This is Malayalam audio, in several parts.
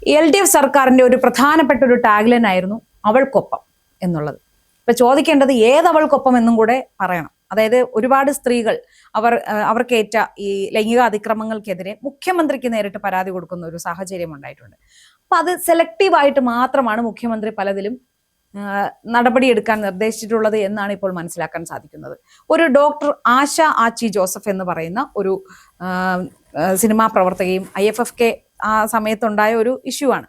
LDF സർക്കാരിന്റെ ഒരു പ്രധാനപ്പെട്ട ഒരു ടാഗ്ലൈൻ ആയിരുന്നു അവൾക്കൊപ്പം എന്നുള്ളത്. ഇപ്പൊ ചോദിക്കേണ്ടത് ഏതവൾക്കൊപ്പം എന്നും കൂടെ പറയണം. അതായത് ഒരുപാട് സ്ത്രീകൾ അവർക്കേറ്റ ഈ ലൈംഗിക അതിക്രമങ്ങൾക്കെതിരെ മുഖ്യമന്ത്രിക്ക് നേരിട്ട് പരാതി കൊടുക്കുന്ന ഒരു സാഹചര്യം ഉണ്ടായിട്ടുണ്ട്. അപ്പൊ അത് സെലക്റ്റീവായിട്ട് മാത്രമാണ് മുഖ്യമന്ത്രി പലതിലും നടപടിയെടുക്കാൻ നിർദ്ദേശിച്ചിട്ടുള്ളത് എന്നാണ് ഇപ്പോൾ മനസ്സിലാക്കാൻ സാധിക്കുന്നത്. ഒരു ഡോക്ടർ ആശ ആച്ചി ജോസഫ് എന്ന് പറയുന്ന ഒരു സിനിമാ പ്രവർത്തകയും IFFK ആ സമയത്തുണ്ടായ ഒരു ഇഷ്യൂ ആണ്.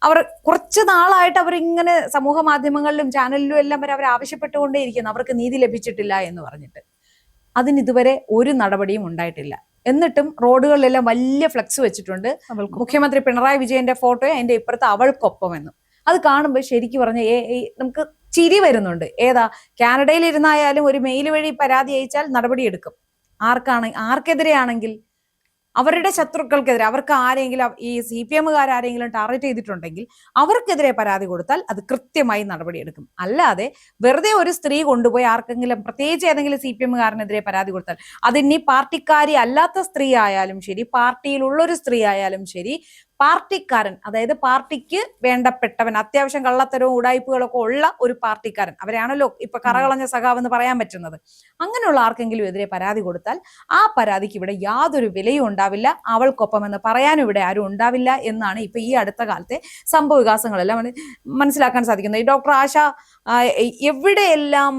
അവർ കുറച്ച് നാളായിട്ട് അവരിങ്ങനെ സമൂഹ മാധ്യമങ്ങളിലും ചാനലിലും എല്ലാം വരെ അവർ ആവശ്യപ്പെട്ടുകൊണ്ടേയിരിക്കുന്നു അവർക്ക് നീതി ലഭിച്ചിട്ടില്ല എന്ന് പറഞ്ഞിട്ട്. അതിനിതുവരെ ഒരു നടപടിയും ഉണ്ടായിട്ടില്ല. എന്നിട്ടും റോഡുകളിലെല്ലാം വലിയ ഫ്ലക്സ് വെച്ചിട്ടുണ്ട്, മുഖ്യമന്ത്രി പിണറായി വിജയന്റെ ഫോട്ടോയും അതിന്റെ ഇപ്പുറത്ത് അവൾക്കൊപ്പം എന്നും. അത് കാണുമ്പോൾ ശരിക്കും പറഞ്ഞ നമുക്ക് ചിരി വരുന്നുണ്ട്. ഏതാ കാനഡയിൽ ഇരുന്നായാലും ഒരു മെയിൽ വഴി പരാതി അയച്ചാൽ നടപടിയെടുക്കും. ആർക്കെതിരെയാണെങ്കിൽ അവരുടെ ശത്രുക്കൾക്കെതിരെ, അവർക്ക് ആരെങ്കിലും ഈ CPM-കാരെങ്കിലും ടാർഗറ്റ് ചെയ്തിട്ടുണ്ടെങ്കിൽ അവർക്കെതിരെ പരാതി കൊടുത്താൽ അത് കൃത്യമായി നടപടിയെടുക്കും. അല്ലാതെ വെറുതെ ഒരു സ്ത്രീ കൊണ്ടുപോയി ആർക്കെങ്കിലും, പ്രത്യേകിച്ച് ഏതെങ്കിലും CPM-കാരനെതിരെ പരാതി കൊടുത്താൽ, അതിനി പാർട്ടിക്കാരി അല്ലാത്ത സ്ത്രീ ആയാലും ശരി, പാർട്ടിയിലുള്ളൊരു സ്ത്രീ ആയാലും ശരി, പാർട്ടിക്കാരൻ, അതായത് പാർട്ടിക്ക് വേണ്ടപ്പെട്ടവൻ, അത്യാവശ്യം കള്ളത്തരവും ഉടായ്പകളൊക്കെ ഉള്ള ഒരു പാർട്ടിക്കാരൻ, അവരാണല്ലോ ഇപ്പൊ കറകളഞ്ഞ സഖാവ് എന്ന് പറയാൻ പറ്റുന്നത്, അങ്ങനെയുള്ള ആർക്കെങ്കിലും എതിരെ പരാതി കൊടുത്താൽ ആ പരാതിക്ക് ഇവിടെ യാതൊരു വിലയും ഉണ്ടാവില്ല, അവൾക്കൊപ്പം എന്ന് പറയാനും ഇവിടെ ആരും ഉണ്ടാവില്ല എന്നാണ് ഇപ്പൊ ഈ അടുത്ത കാലത്തെ സംഭവ വികാസങ്ങളെല്ലാം മനസ്സിലാക്കാൻ സാധിക്കുന്നത്. ഈ ഡോക്ടർ ആശ എവിടെയെല്ലാം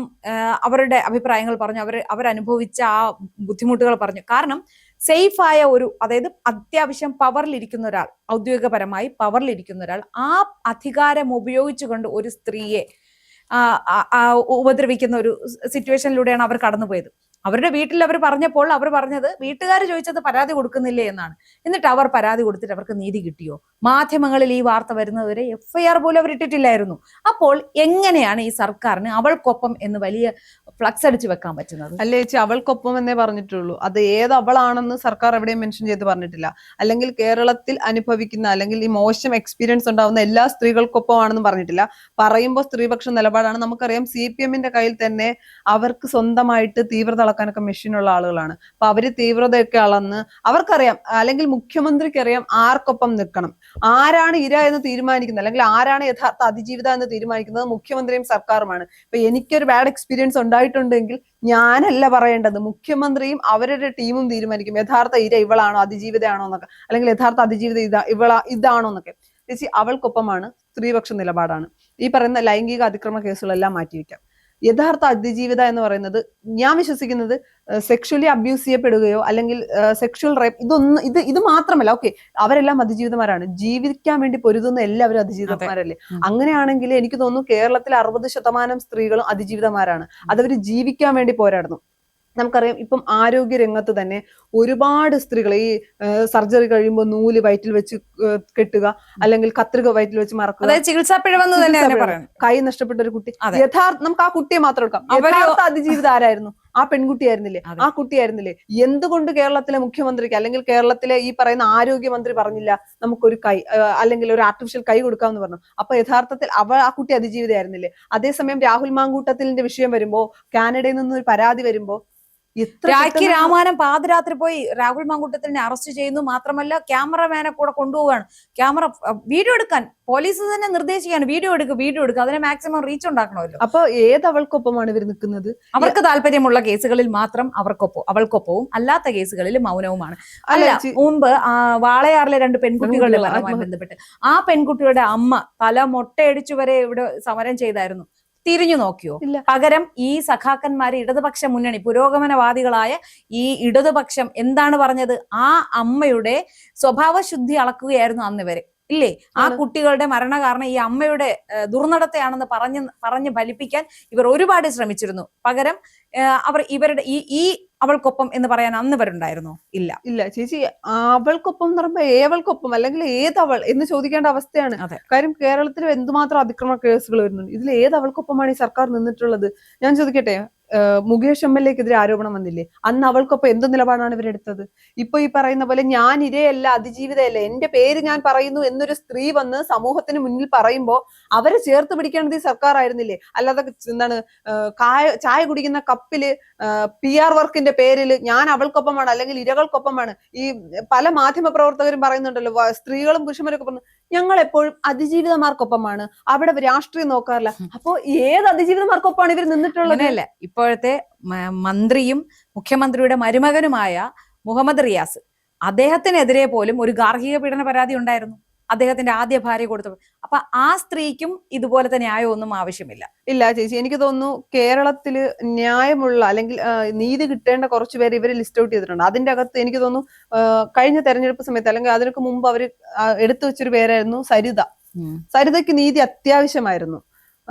അവരുടെ അഭിപ്രായങ്ങൾ പറഞ്ഞു, അവരനുഭവിച്ച ആ ബുദ്ധിമുട്ടുകൾ പറഞ്ഞു. കാരണം സേഫായ ഒരു, അതായത് അത്യാവശ്യം പവറിലിരിക്കുന്ന ഒരാൾ, ഔദ്യോഗികപരമായി പവറിലിരിക്കുന്ന ഒരാൾ ആ അധികാരം ഉപയോഗിച്ചുകൊണ്ട് ഒരു സ്ത്രീയെ ഉപദ്രവിക്കുന്ന ഒരു സിറ്റുവേഷനിലൂടെയാണ് അവർ കടന്നുപോയത്. അവരുടെ വീട്ടിൽ അവർ പറഞ്ഞപ്പോൾ അവർ പറഞ്ഞത്, വീട്ടുകാർ ചോദിച്ചത് പരാതി കൊടുക്കുന്നില്ലേ എന്നാണ്. എന്നിട്ട് അവർ പരാതി കൊടുത്തിട്ട് അവർക്ക് നീതി കിട്ടിയോ? മാധ്യമങ്ങളിൽ ഈ വാർത്ത വരുന്നതുവരെ FIR പോലും അവർ ഇട്ടിട്ടില്ലായിരുന്നു. അപ്പോൾ എങ്ങനെയാണ് ഈ സർക്കാരിന് അവൾക്കൊപ്പം എന്ന് വലിയ ഫ്ലക്സ് അടിച്ചു വെക്കാൻ പറ്റുന്നത്? അല്ലേ ചേച്ചി, അവൾക്കൊപ്പം എന്നേ പറഞ്ഞിട്ടുള്ളൂ. അത് ഏത് അവളാണെന്ന് സർക്കാർ എവിടെയും മെൻഷൻ ചെയ്ത് പറഞ്ഞിട്ടില്ല. അല്ലെങ്കിൽ കേരളത്തിൽ അനുഭവിക്കുന്ന, അല്ലെങ്കിൽ ഈ മോശം എക്സ്പീരിയൻസ് ഉണ്ടാവുന്ന എല്ലാ സ്ത്രീകൾക്കൊപ്പമാണെന്ന് പറഞ്ഞിട്ടില്ല. പറയുമ്പോൾ സ്ത്രീപക്ഷ നിലപാടാണ്. നമുക്കറിയാം CPM-ന്റെ കയ്യിൽ തന്നെ അവർക്ക് സ്വന്തമായിട്ട് തീവ്രത അളക്കാനൊക്കെ മെഷീനുള്ള ആളുകളാണ്. അപ്പൊ അവര് തീവ്രതയൊക്കെ അളന്ന് അവർക്കറിയാം, അല്ലെങ്കിൽ മുഖ്യമന്ത്രിക്ക് അറിയാം ആർക്കൊപ്പം നിൽക്കണം, ആരാണ് ഇര എന്ന് തീരുമാനിക്കുന്നത്, അല്ലെങ്കിൽ ആരാണ് യഥാർത്ഥ അതിജീവിത എന്ന് തീരുമാനിക്കുന്നത് മുഖ്യമന്ത്രിയും സർക്കാരുമാണ്. ഇപ്പൊ എനിക്കൊരു ബാഡ് എക്സ്പീരിയൻസ് ഉണ്ടായിട്ടുണ്ടെങ്കിൽ ഞാനല്ല പറയേണ്ടത്, മുഖ്യമന്ത്രിയും അവരുടെ ടീമും തീരുമാനിക്കും യഥാർത്ഥ ഇര ഇവളാണോ അതിജീവിതയാണോ എന്നൊക്കെ, അല്ലെങ്കിൽ യഥാർത്ഥ അതിജീവിത ഇതാണോ എന്നൊക്കെ. ചേച്ചി, അവൾക്കൊപ്പമാണ്, സ്ത്രീപക്ഷ നിലപാടാണ്. ഈ പറയുന്ന ലൈംഗിക അതിക്രമ കേസുകളെല്ലാം മാറ്റിവെക്കാം. യഥാർത്ഥ അതിജീവിത എന്ന് പറയുന്നത്, ഞാൻ വിശ്വസിക്കുന്നത് സെക്ഷലി അബ്യൂസ് ചെയ്യപ്പെടുകയോ അല്ലെങ്കിൽ സെക്ഷൽ റേപ്പ്, ഇത് മാത്രമല്ല. ഓക്കെ, അവരെല്ലാം അതിജീവിതമാരാണ്, ജീവിക്കാൻ വേണ്ടി പൊരുതുന്ന എല്ലാവരും അതിജീവിതമാരല്ലേ. അങ്ങനെയാണെങ്കിൽ എനിക്ക് തോന്നുന്നു കേരളത്തിൽ 60% സ്ത്രീകളും അതിജീവിതമാരാണ്. അതവര് ജീവിക്കാൻ വേണ്ടി പോരാടുന്നു. നമുക്കറിയാം, ഇപ്പം ആരോഗ്യ രംഗത്ത് തന്നെ ഒരുപാട് സ്ത്രീകൾ ഈ സർജറി കഴിയുമ്പോൾ നൂല് വയറ്റിൽ വെച്ച് കെട്ടുക, അല്ലെങ്കിൽ കത്രിക വയറ്റിൽ വെച്ച് മറക്കുക, ചികിത്സാ പിഴവെന്ന് തന്നെ പറയാം. കൈ നഷ്ടപ്പെട്ട ഒരു കുട്ടി, നമുക്ക് ആ കുട്ടിയെ മാത്രം എടുക്കാം. യഥാർത്ഥ അതിജീവിത ആരായിരുന്നു? ആ പെൺകുട്ടിയായിരുന്നില്ലേ? ആ കുട്ടിയായിരുന്നില്ലേ? എന്തുകൊണ്ട് കേരളത്തിലെ മുഖ്യമന്ത്രിക്ക്, അല്ലെങ്കിൽ കേരളത്തിലെ ഈ പറയുന്ന ആരോഗ്യമന്ത്രി പറഞ്ഞില്ല നമുക്കൊരു കൈ, അല്ലെങ്കിൽ ഒരു ആർട്ടിഫിഷ്യൽ കൈ കൊടുക്കാമെന്ന് പറഞ്ഞു? അപ്പൊ യഥാർത്ഥത്തിൽ ആ കുട്ടി അതിജീവിതയായിരുന്നില്ലേ? അതേസമയം രാഹുൽ മാങ്കൂട്ടത്തിന്റെ വിഷയം വരുമ്പോ, കാനഡയിൽ നിന്ന് ഒരു പരാതി വരുമ്പോ, രാഖി രാമാനം പാതിരാത്രി പോയി രാഹുൽ മാങ്കൂട്ടത്തിനെ അറസ്റ്റ് ചെയ്യുന്നു. മാത്രമല്ല ക്യാമറമാനെ കൂടെ കൊണ്ടുപോവാണ്, വീഡിയോ എടുക്കാൻ പോലീസ് തന്നെ നിർദ്ദേശിക്കുകയാണ്, വീഡിയോ എടുക്കുക, അതിനെ മാക്സിമം റീച്ച് ഉണ്ടാക്കണമല്ലോ. അപ്പൊ അവൾക്കൊപ്പമാണ് ഇവർ നിൽക്കുന്നത്? അവർക്ക് താല്പര്യമുള്ള കേസുകളിൽ മാത്രം അവൾക്കൊപ്പവും, അല്ലാത്ത കേസുകളിൽ മൗനവുമാണ്. അല്ല, മുമ്പ് വാളയാറിലെ 2 പെൺകുട്ടികളുടെ മരണവുമായി ബന്ധപ്പെട്ട് ആ പെൺകുട്ടിയുടെ അമ്മ തല മൊട്ടയടിച്ചു വരെ ഇവിടെ സമരം ചെയ്തായിരുന്നു. തിരിഞ്ഞു നോക്കിയോ? പകരം ഈ സഖാക്കന്മാര്, ഇടതുപക്ഷ മുന്നണി, പുരോഗമനവാദികളായ ഈ ഇടതുപക്ഷം എന്താണ് പറഞ്ഞത്? ആ അമ്മയുടെ സ്വഭാവശുദ്ധി അളക്കുകയായിരുന്നു അന്ന് ഇവര്, ഇല്ലേ? ആ കുട്ടികളുടെ മരണ കാരണം ഈ അമ്മയുടെ ദുർനടത്തെയാണെന്ന് പറഞ്ഞ് ഫലിപ്പിക്കാൻ ഇവർ ഒരുപാട് ശ്രമിച്ചിരുന്നു. പകരം ഇവരുടെ ഈ അവൾക്കൊപ്പം എന്ന് പറയാൻ അന്ന് ഇവരുണ്ടായിരുന്നോ? ഇല്ല ചേച്ചി, അവൾക്കൊപ്പം എന്ന് പറയുമ്പോ ഏവൾക്കൊപ്പം, അല്ലെങ്കിൽ ഏതവൾ എന്ന് ചോദിക്കേണ്ട അവസ്ഥയാണ്. കാര്യം കേരളത്തിൽ എന്തുമാത്രം അതിക്രമ കേസുകൾ വരുന്നുണ്ട്. ഇതിൽ ഏതവൾക്കൊപ്പമാണ് ഈ സർക്കാർ നിന്നിട്ടുള്ളത്? ഞാൻ ചോദിക്കട്ടെ, മുകേഷ് MLA-ക്കെതിരെ ആരോപണം വന്നില്ലേ? അന്ന് അവൾക്കൊപ്പം എന്ത് നിലപാടാണ് ഇവരെടുത്തത്? ഇപ്പൊ ഈ പറയുന്ന പോലെ ഞാൻ ഇരയല്ല, അതിജീവിതയല്ല, എന്റെ പേര് ഞാൻ പറയുന്നു എന്നൊരു സ്ത്രീ വന്ന് സമൂഹത്തിന് മുന്നിൽ പറയുമ്പോ അവരെ ചേർത്ത് പിടിക്കേണ്ടത് ഈ സർക്കാർ ആയിരുന്നില്ലേ? അല്ലാതെ എന്താണ്, ചായ കുടിക്കുന്ന കപ്പില് PR വർക്കിന്റെ പേരിൽ ഞാൻ അവൾക്കൊപ്പമാണ് അല്ലെങ്കിൽ ഇരകൾക്കൊപ്പമാണ്, ഈ പല മാധ്യമ പ്രവർത്തകരും പറയുന്നുണ്ടല്ലോ, സ്ത്രീകളും പുരുഷന്മാരൊക്കെ പറഞ്ഞു. ഞങ്ങൾ എപ്പോഴും അതിജീവിതമാർക്കൊപ്പമാണ്, അവിടെ രാഷ്ട്രീയം നോക്കാറില്ല. അപ്പോ ഏത് അതിജീവിതമാർക്കൊപ്പമാണ് ഇവർ നിന്നിട്ടുള്ളത്? അങ്ങനെയല്ല, ഇപ്പോഴത്തെ മന്ത്രിയും മുഖ്യമന്ത്രിയുടെ മരുമകനുമായ മുഹമ്മദ് റിയാസ്, അദ്ദേഹത്തിനെതിരെ പോലും ഒരു ഗാർഹിക പീഡന പരാതി ഉണ്ടായിരുന്നു, അദ്ദേഹത്തിന്റെ ആദ്യ ഭാര്യ കൊടുത്തപ്പോൾ. അപ്പൊ ആ സ്ത്രീക്കും ഇതുപോലത്തെ ന്യായമൊന്നും ആവശ്യമില്ല. ഇല്ല ചേച്ചി, എനിക്ക് തോന്നുന്നു കേരളത്തില് ന്യായമുള്ള അല്ലെങ്കിൽ നീതി കിട്ടേണ്ട കുറച്ച് പേര് ഇവര് ലിസ്റ്റ് ഔട്ട് ചെയ്തിട്ടുണ്ട്. അതിന്റെ അകത്ത് എനിക്ക് തോന്നുന്നു കഴിഞ്ഞ തെരഞ്ഞെടുപ്പ് സമയത്ത് അല്ലെങ്കിൽ അതിനൊക്കെ മുമ്പ് അവര് എടുത്തു വെച്ചൊരു പേരായിരുന്നു സരിത. സരിതയ്ക്ക് നീതി അത്യാവശ്യമായിരുന്നു.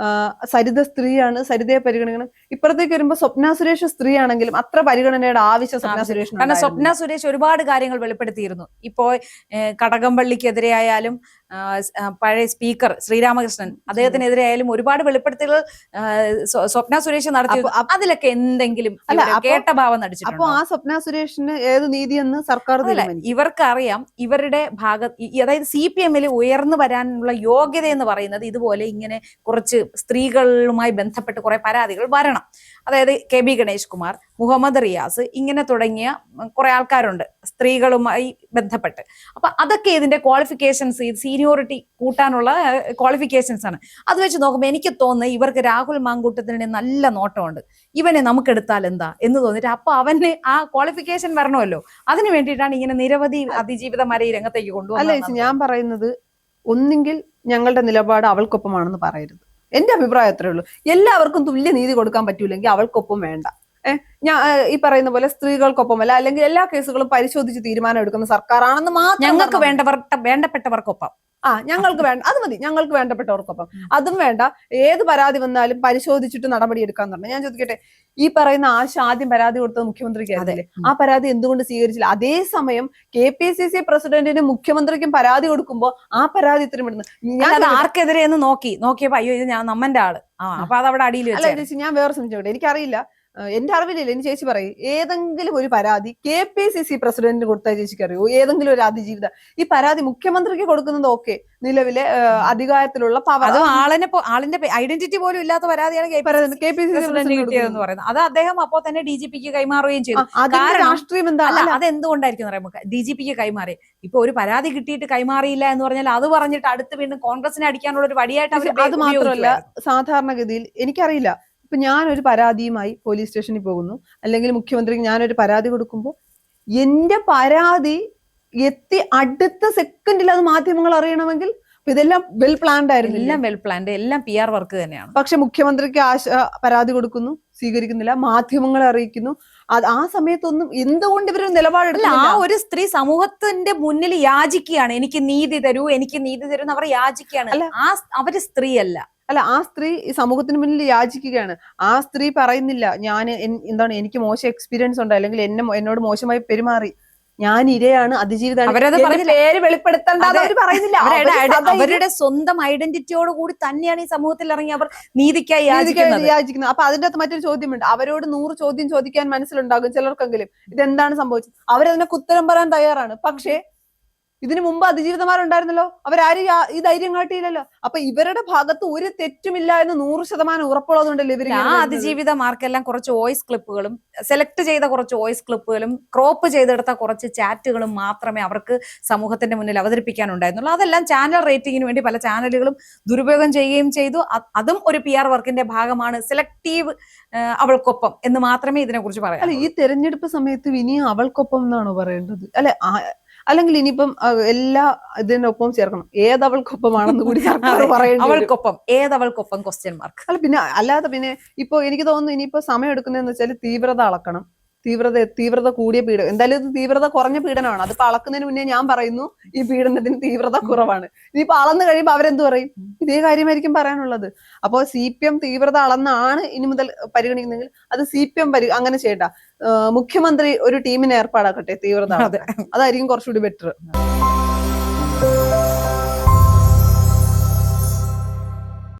സരിത സ്ത്രീയാണ്, സരിതയെ പരിഗണിക്കണം. ഇപ്പുറത്തേക്ക് വരുമ്പോ സ്വപ്ന സുരേഷ് സ്ത്രീ ആണെങ്കിലും അത്ര പരിഗണനയുടെ ആവശ്യം സ്വപ്ന സുരേഷ്, കാരണം സ്വപ്ന സുരേഷ് ഒരുപാട് കാര്യങ്ങൾ വെളിപ്പെടുത്തിയിരുന്നു. ഇപ്പോ കടകംപള്ളിക്കെതിരെ ആയാലും പഴയ സ്പീക്കർ ശ്രീരാമകൃഷ്ണൻ അദ്ദേഹത്തിനെതിരെ ആയാലും ഒരുപാട് വെളിപ്പെടുത്തലുകൾ സ്വപ്ന സുരേഷ് നടത്തി. അതിലൊക്കെ എന്തെങ്കിലും കേട്ട ഭാവം നടിച്ചിട്ടുണ്ട്. അപ്പൊ ആ സ്വപ്ന സുരേഷിന് ഏത് നീതിയെന്ന് സർക്കാർ ഇവർക്കറിയാം. ഇവരുടെ അതായത് CPM-ൽ ഉയർന്നു വരാനുള്ള യോഗ്യത എന്ന് പറയുന്നത് ഇതുപോലെ ഇങ്ങനെ കുറച്ച് സ്ത്രീകളുമായി ബന്ധപ്പെട്ട് കുറെ പരാതികൾ വരണം. അതായത് KB ഗണേഷ് കുമാർ, മുഹമ്മദ് റിയാസ്, ഇങ്ങനെ തുടങ്ങിയ കുറെ ആൾക്കാരുണ്ട് സ്ത്രീകളുമായി ബന്ധപ്പെട്ട്. അപ്പൊ അതൊക്കെ ഇതിന്റെ ക്വാളിഫിക്കേഷൻസ്, സീനിയോറിറ്റി കൂട്ടാനുള്ള ക്വാളിഫിക്കേഷൻസ് ആണ്. അത് വെച്ച് നോക്കുമ്പോൾ എനിക്ക് തോന്നുന്നത് ഇവർക്ക് രാഹുൽ മാങ്കൂട്ടത്തിന് നല്ല നോട്ടമുണ്ട്, ഇവനെ നമുക്കെടുത്താൽ എന്താ എന്ന് തോന്നിട്ട്. അപ്പൊ അവന് ആ ക്വാളിഫിക്കേഷൻ വരണമല്ലോ, അതിനു വേണ്ടിയിട്ടാണ് ഇങ്ങനെ നിരവധി അതിജീവിതമാരെ ഈ രംഗത്തേക്ക് കൊണ്ടുവന്നത്. ഞാൻ പറയുന്നത്, ഒന്നെങ്കിൽ ഞങ്ങളുടെ നിലപാട് അവൾക്കൊപ്പമാണെന്ന് പറയരുത്. എന്റെ അഭിപ്രായം അത്രേ ഉള്ളൂ. എല്ലാവർക്കും തുല്യ നീതി കൊടുക്കാൻ പറ്റൂലെങ്കിൽ അവൾക്കൊപ്പം വേണ്ട. ഞാൻ ഈ പറയുന്ന പോലെ സ്ത്രീകൾക്കൊപ്പമല്ല, അല്ലെങ്കിൽ എല്ലാ കേസുകളും പരിശോധിച്ച് തീരുമാനം എടുക്കുന്ന സർക്കാരാണെന്ന് മാത്രം. ഞങ്ങൾക്ക് വേണ്ടപ്പെട്ടവർക്കൊപ്പം. ഞങ്ങൾക്ക് വേണ്ട, അത് മതി, ഞങ്ങൾക്ക് വേണ്ടപ്പെട്ടവർക്കൊപ്പം. അതും വേണ്ട, ഏത് പരാതി വന്നാലും പരിശോധിച്ചിട്ട് നടപടി എടുക്കാന്ന് പറഞ്ഞു. ഞാൻ ചോദിക്കട്ടെ, ഈ പറയുന്ന ആശ ആദ്യം പരാതി കൊടുത്തത് മുഖ്യമന്ത്രിക്കായിരുന്നില്ലേ? ആ പരാതി എന്തുകൊണ്ട് സ്വീകരിച്ചില്ല? അതേസമയം KPCC പ്രസിഡന്റിനും മുഖ്യമന്ത്രിക്കും പരാതി കൊടുക്കുമ്പോ ആ പരാതി ഇത്രയും ഇടുന്നു. ഞാൻ ആർക്കെതിരെ നോക്കിയപ്പോ അയ്യോ ഇത് ഞാൻ നമ്മന്റെ ആള്, അപ്പൊ അത് അവിടെ അടിയിൽ. അല്ല ചേച്ചി, ഞാൻ വേറെ സംശയം, എനിക്കറിയില്ല, എന്റെ അറിവിലില്ല, ഇനി ചേച്ചി പറയും. ഏതെങ്കിലും ഒരു പരാതി KPCC പ്രസിഡന്റിന് കൊടുത്താൽ ചേച്ചിക്ക് അറിയോ? ഏതെങ്കിലും ഒരു അതിജീവിത ഈ പരാതി മുഖ്യമന്ത്രിക്ക് കൊടുക്കുന്നത് ഓക്കെ, നിലവിലെ അധികാരത്തിലുള്ള ആളിന്റെ ഐഡന്റിറ്റി പോലും ഇല്ലാത്ത പരാതിയാണ് KPCC കിട്ടിയതെന്ന് പറയുന്നത്. അത് അദ്ദേഹം അപ്പോ തന്നെ DGP-ക്ക് കൈമാറുകയും ചെയ്തു. രാഷ്ട്രീയം എന്താണ്? അതെന്തുകൊണ്ടായിരിക്കും അറിയാം, DGP-ക്ക് കൈമാറി. ഇപ്പൊ ഒരു പരാതി കിട്ടിയിട്ട് കൈമാറിയില്ല എന്ന് പറഞ്ഞാൽ അത് പറഞ്ഞിട്ട് അടുത്ത് വീണ്ടും കോൺഗ്രസിനെ അടിക്കാനുള്ള ഒരു വടിയായിട്ട് അവർ. അത് മാത്രമല്ല, സാധാരണഗതിയിൽ എനിക്കറിയില്ല, ഇപ്പൊ ഞാനൊരു പരാതിയുമായി പോലീസ് സ്റ്റേഷനിൽ പോകുന്നു, അല്ലെങ്കിൽ മുഖ്യമന്ത്രിക്ക് ഞാനൊരു പരാതി കൊടുക്കുമ്പോൾ എന്റെ പരാതി എത്തി അടുത്ത സെക്കൻഡിൽ അത് മാധ്യമങ്ങൾ അറിയണമെങ്കിൽ ഇതെല്ലാം വെൽ പ്ലാൻഡ് ആയിരുന്നു. എല്ലാം വെൽ പ്ലാൻഡ്, എല്ലാം PR വർക്ക് തന്നെയാണ്. പക്ഷെ മുഖ്യമന്ത്രിക്ക് പരാതി കൊടുക്കുന്നു, സ്വീകരിക്കുന്നില്ല, മാധ്യമങ്ങളെ അറിയിക്കുന്നു. ആ സമയത്തൊന്നും എന്തുകൊണ്ട് ഇവർ നിലപാടെടുക്കില്ല? ആ ഒരു സ്ത്രീ സമൂഹത്തിന്റെ മുന്നിൽ യാചിക്കുകയാണ്, എനിക്ക് നീതി തരൂ, എനിക്ക് നീതി തരൂ എന്ന് അവർ യാചിക്കുകയാണ്. അവര് സ്ത്രീയല്ല. ആ സ്ത്രീ ഈ സമൂഹത്തിന് മുന്നിൽ യാചിക്കുകയാണ്. ആ സ്ത്രീ പറയുന്നില്ല എന്താണ് എനിക്ക് മോശം എക്സ്പീരിയൻസ് ഉണ്ട്, അല്ലെങ്കിൽ എന്നോട് മോശമായി പെരുമാറി, ഞാൻ ഇരയാണ്, അതിജീവിതമാണ്, പേര് വെളിപ്പെടുത്തേണ്ട പറയുന്നില്ല. അവരുടെ സ്വന്തം ഐഡന്റിറ്റിയോട് കൂടി തന്നെയാണ് ഈ സമൂഹത്തിൽ ഇറങ്ങി അവർ നീതിക്കായി യാചിക്കുന്നത്. അപ്പൊ അതിന്റെ അകത്ത് മറ്റൊരു ചോദ്യമുണ്ട്. അവരോട് 100 ചോദ്യം ചോദിക്കാൻ മനസ്സിലുണ്ടാകും ചിലർക്കെങ്കിലും, ഇതെന്താണ് സംഭവിച്ചത്. അവരതിനൊക്കെ ഉത്തരം പറയാൻ തയ്യാറാണ്. പക്ഷേ ഇതിനു മുമ്പ് അതിജീവിതമാരുണ്ടായിരുന്നല്ലോ, അവരാരും ഈ ധൈര്യം കാട്ടിയില്ലല്ലോ. അപ്പൊ ഇവരുടെ ഭാഗത്ത് ഒരു തെറ്റുമില്ല എന്ന് 100% ഉറപ്പുള്ളതുകൊണ്ടല്ലേ ഇവർ. ആ അതിജീവിതമാർക്കെല്ലാം കുറച്ച് വോയിസ് ക്ലിപ്പുകളും, സെലക്ട് ചെയ്ത കുറച്ച് വോയിസ് ക്ലിപ്പുകളും, ക്രോപ്പ് ചെയ്തെടുത്ത കുറച്ച് ചാറ്റുകളും മാത്രമേ അവർക്ക് സമൂഹത്തിന്റെ മുന്നിൽ അവതരിപ്പിക്കാനുണ്ടായിരുന്നുള്ളൂ. അതെല്ലാം ചാനൽ റേറ്റിംഗിന് വേണ്ടി പല ചാനലുകളും ദുരുപയോഗം ചെയ്യുകയും ചെയ്തു. അതും ഒരു PR വർക്കിന്റെ ഭാഗമാണ്. സെലക്റ്റീവ് അവൾക്കൊപ്പം എന്ന് മാത്രമേ ഇതിനെക്കുറിച്ച് പറയാം. അല്ല, ഈ തെരഞ്ഞെടുപ്പ് സമയത്ത് ഇനിയും അവൾക്കൊപ്പം എന്നാണോ പറയേണ്ടത്? അല്ലെങ്കിൽ ഇനിയിപ്പം എല്ലാ ഇതിനൊപ്പം ചേർക്കണം, ഏതവൾക്കൊപ്പമാണെന്ന് കൂടി സർക്കാർ പറയുന്നത്. അവൾക്കൊപ്പം, ഏതവൾക്കൊപ്പം ക്വസ്റ്റ്യൻ മാർക്ക്. അല്ലാതെ പിന്നെ ഇപ്പൊ എനിക്ക് തോന്നുന്നു ഇനിയിപ്പോ സമയം എടുക്കുന്നതെന്ന് വെച്ചാൽ തീവ്രത അളക്കണം. തീവ്രത കൂടിയ പീഡനം, എന്തായാലും ഇത് തീവ്രത കുറഞ്ഞ പീഡനമാണ്. അതിപ്പോ അളക്കുന്നതിന് മുന്നേ ഞാൻ പറയുന്നു ഈ പീഡനത്തിന് തീവ്രത കുറവാണ്. ഇനിയിപ്പോ അളന്നു കഴിയുമ്പോ അവരെന്ത് പറയും? ഇതേ കാര്യമായിരിക്കും പറയാനുള്ളത്. അപ്പോ CPM തീവ്രത അളന്നാണ് ഇനി മുതൽ പരിഗണിക്കുന്നെങ്കിൽ അത് CPM അങ്ങനെ ചെയ്യണ്ട. മുഖ്യമന്ത്രി ഒരു ടീമിനെ ഏർപ്പാടാക്കട്ടെ തീവ്രത, അതായിരിക്കും കുറച്ചുകൂടി ബെറ്റർ.